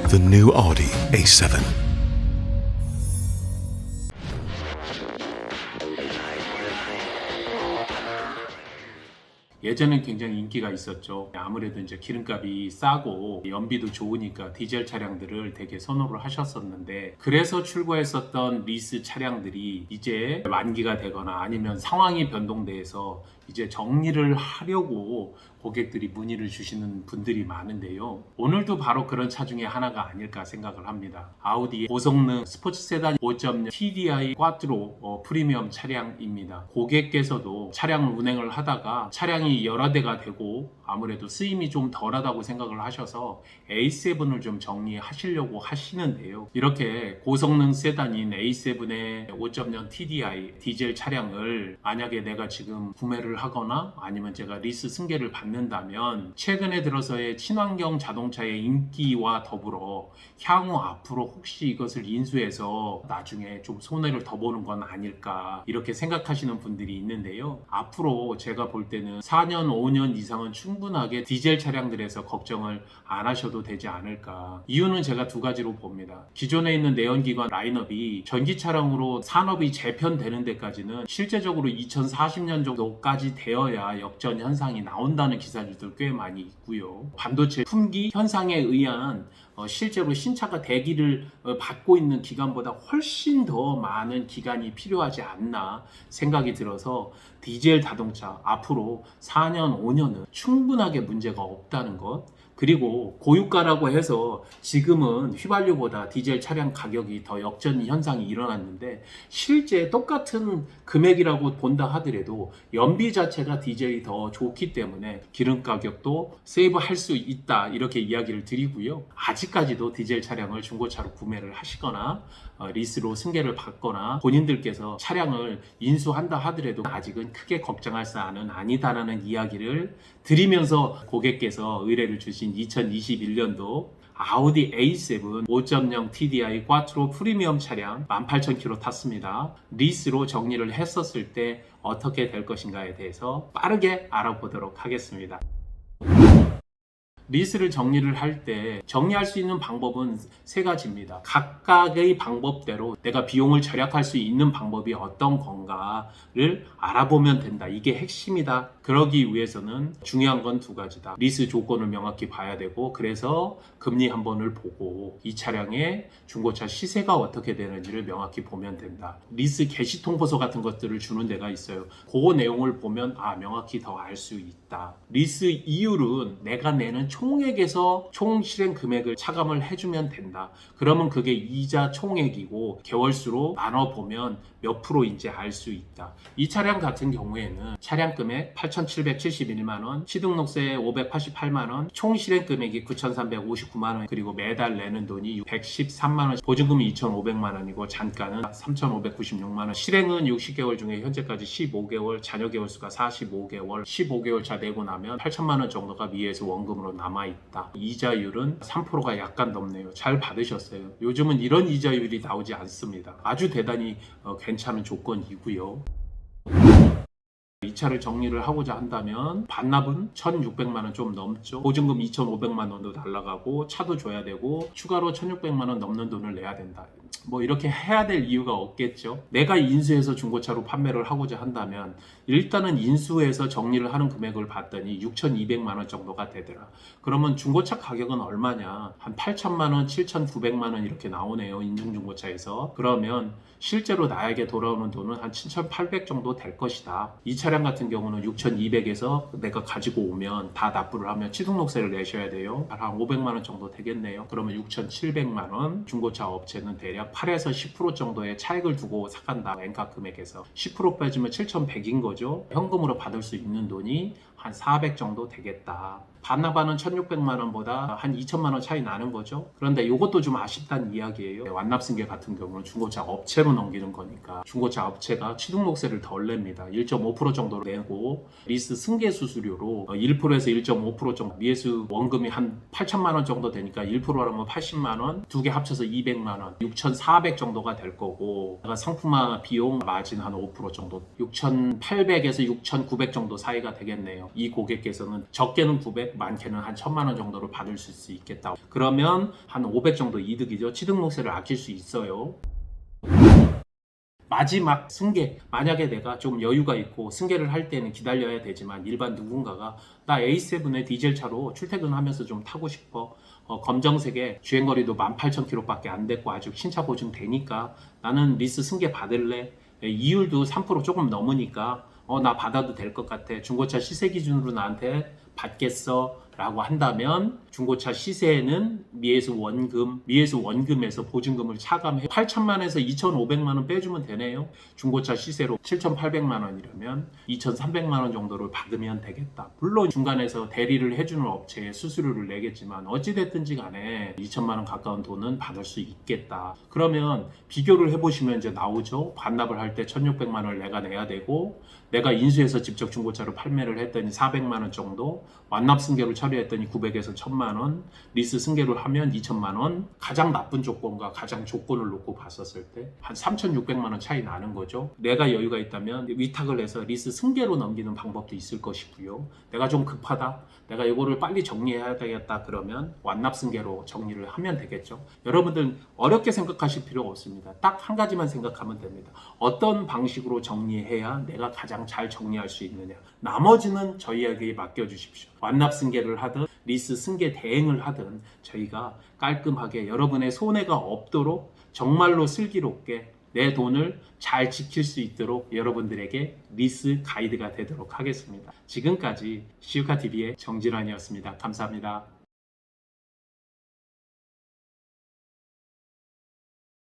The new Audi A7. 예전엔 굉장히 인기가 있었죠. 아무래도 이제 기름값이 싸고 연비도 좋으니까 디젤 차량들을 되게 선호를 하셨었는데, 그래서 출고했었던 리스 차량들이 이제 만기가 되거나 아니면 상황이 변동돼서 이제 정리를 하려고 고객들이 문의를 주시는 분들이 많은데요. 오늘도 바로 그런 차 중에 하나가 아닐까 생각을 합니다. 아우디의 고성능 스포츠 세단 5.0 TDI 꽈트로 프리미엄 차량입니다. 고객께서도 차량 운행을 하다가 차량이 여러 대가 되고 아무래도 쓰임이 좀 덜하다고 생각을 하셔서 A7을 좀 정리하시려고 하시는데요. 이렇게 고성능 세단인 A7의 5.0 TDI 디젤 차량을 만약에 내가 지금 구매를 하거나 아니면 제가 리스 승계를 받는다면, 최근에 들어서의 친환경 자동차의 인기와 더불어 향후 앞으로 혹시 이것을 인수해서 나중에 좀 손해를 더 보는 건 아닐까, 이렇게 생각하시는 분들이 있는데요. 앞으로 제가 볼 때는 4년 5년 이상은 충분하게 디젤 차량들에서 걱정을 안 하셔도 되지 않을까. 이유는 제가 두 가지로 봅니다. 기존에 있는 내연기관 라인업이 전기 차량으로 산업이 재편되는 데까지는 실제적으로 2040년 정도까지 되어야 역전 현상이 나온다는 기사들도 꽤 많이 있고요. 반도체 품귀 현상에 의한 실제로 신차가 대기를 받고 있는 기간보다 훨씬 더 많은 기간이 필요하지 않나 생각이 들어서 디젤 자동차 앞으로 4년, 5년은 충분하게 문제가 없다는 것, 그리고 고유가라고 해서 지금은 휘발유보다 디젤 차량 가격이 더 역전 현상이 일어났는데, 실제 똑같은 금액이라고 본다 하더라도 연비 자체가 디젤이 더 좋기 때문에 기름 가격도 세이브할 수 있다, 이렇게 이야기를 드리고요. 아직까지도 디젤 차량을 중고차로 구매를 하시거나 리스로 승계를 받거나 본인들께서 차량을 인수한다 하더라도 아직은 크게 걱정할 사안은 아니다라는 이야기를 드리면서, 고객께서 의뢰를 주신 2021년도 아우디 A7 5.0 TDI 꽈트로 프리미엄 차량 18,000km 탔습니다. 리스로 정리를 했었을 때 어떻게 될 것인가에 대해서 빠르게 알아보도록 하겠습니다. 리스를 정리를 할 때 정리할 수 있는 방법은 세 가지입니다. 각각의 방법대로 내가 비용을 절약할 수 있는 방법이 어떤 건가를 알아보면 된다. 이게 핵심이다. 그러기 위해서는 중요한 건 두 가지다. 리스 조건을 명확히 봐야 되고, 그래서 금리 한 번을 보고 이 차량의 중고차 시세가 어떻게 되는지를 명확히 보면 된다. 리스 개시 통보서 같은 것들을 주는 데가 있어요. 그 내용을 보면 명확히 더 알 수 있다. 리스 이율은 내가 내는 총액에서 총 실행 금액을 차감을 해주면 된다. 그러면 그게 이자 총액이고 개월수로 나눠보면 몇 프로인지 알 수 있다. 이 차량 같은 경우에는 차량 금액 8,771만원, 취등록세 588만원, 총 실행 금액이 9,359만원, 그리고 매달 내는 돈이 113만원, 보증금이 2,500만원이고 잔가는 3,596만원, 실행은 60개월 중에 현재까지 15개월, 잔여 개월 수가 45개월, 15개월 차 내고 나면 8천만원 정도가 위에서 원금으로 남아있다. 이자율은 3%가 약간 넘네요. 잘 받으셨어요. 요즘은 이런 이자율이 나오지 않습니다. 아주 대단히 괜찮은 조건이고요. 이 차를 정리를 하고자 한다면 반납은 1,600만원 좀 넘죠. 보증금 2,500만원도 날라가고 차도 줘야 되고 추가로 1,600만원 넘는 돈을 내야 된다. 뭐 이렇게 해야 될 이유가 없겠죠. 내가 인수해서 중고차로 판매를 하고자 한다면 일단은 인수해서 정리를 하는 금액을 봤더니 6,200만원 정도가 되더라. 그러면 중고차 가격은 얼마냐? 한 8천만원, 7,900만원 이렇게 나오네요. 인증중고차에서. 그러면 실제로 나에게 돌아오는 돈은 한 7,800 정도 될 것이다. 이 차량 같은 경우는 6,200에서 내가 가지고 오면 다 납부를 하면 취등록세를 내셔야 돼요. 한 500만원 정도 되겠네요. 그러면 6,700만원, 중고차 업체는 대략 8에서 10% 정도의 차익을 두고 사간다. 엔가 금액에서 10% 빼주면 7,100인 거죠. 현금으로 받을 수 있는 돈이 한 400 정도 되겠다. 반납하는 1,600만원보다 한 2천만원 차이 나는 거죠. 그런데 이것도 좀 아쉽다는 이야기예요. 완납승계 같은 경우는 중고차 업체로 넘기는 거니까 중고차 업체가 취등록세를 덜 냅니다. 1.5% 정도로 내고, 리스 승계 수수료로 1%에서 1.5% 정도, 미에수 원금이 한 8천만원 정도 되니까 1%라면 80만원, 두 개 합쳐서 200만원, 6,400 정도가 될 거고, 상품화 비용 마진 한 5% 정도, 6,800에서 6,900 정도 사이가 되겠네요. 해요. 이 고객께서는 적게는 900, 많게는 한 1000만 원 정도를 받을 수 있겠다. 그러면 한 500 정도 이득이죠. 취득목세를 아낄 수 있어요. 마지막 승계. 만약에 내가 좀 여유가 있고 승계를 할 때는 기다려야 되지만 일반 누군가가 나 A7의 디젤 차로 출퇴근하면서 좀 타고 싶어. 검정색에 주행거리도 18,000km밖에 안 됐고 아주 신차 보증 되니까 나는 리스 승계 받을래. 이율도 3% 조금 넘으니까 나 받아도 될 것 같아. 중고차 시세 기준으로 나한테 받겠어 라고 한다면 중고차 시세에는 미해수 원금에서 보증금을 차감해 8천만에서 2,500만 원 빼주면 되네요. 중고차 시세로 7,800만 원이라면 2,300만 원 정도를 받으면 되겠다. 물론 중간에서 대리를 해주는 업체에 수수료를 내겠지만 어찌됐든지 간에 2천만 원 가까운 돈은 받을 수 있겠다. 그러면 비교를 해보시면 이제 나오죠. 반납을 할 때 1,600만 원을 내가 내야 되고 내가 인수해서 직접 중고차로 판매를 했더니 400만 원 정도, 완납 승계로 처리했더니 900에서 1000만 원, 리스 승계를 하면 2천만 원. 가장 나쁜 조건과 가장 조건을 놓고 봤었을 때 한 3,600만 원 차이 나는 거죠. 내가 여유가 있다면 위탁을 해서 리스 승계로 넘기는 방법도 있을 것이고요. 내가 좀 급하다, 내가 이거를 빨리 정리해야 되겠다 그러면 완납 승계로 정리를 하면 되겠죠. 여러분들 어렵게 생각하실 필요 없습니다. 딱 한 가지만 생각하면 됩니다. 어떤 방식으로 정리해야 내가 가장 잘 정리할 수 있느냐. 나머지는 저희에게 맡겨주십시오. 완납 승계를 하든 리스 승계 대행을 하든 저희가 깔끔하게 여러분의 손해가 없도록 정말로 슬기롭게 내 돈을 잘 지킬 수 있도록 여러분들에게 리스 가이드가 되도록 하겠습니다. 지금까지 시우카TV의 정진환이었습니다. 감사합니다.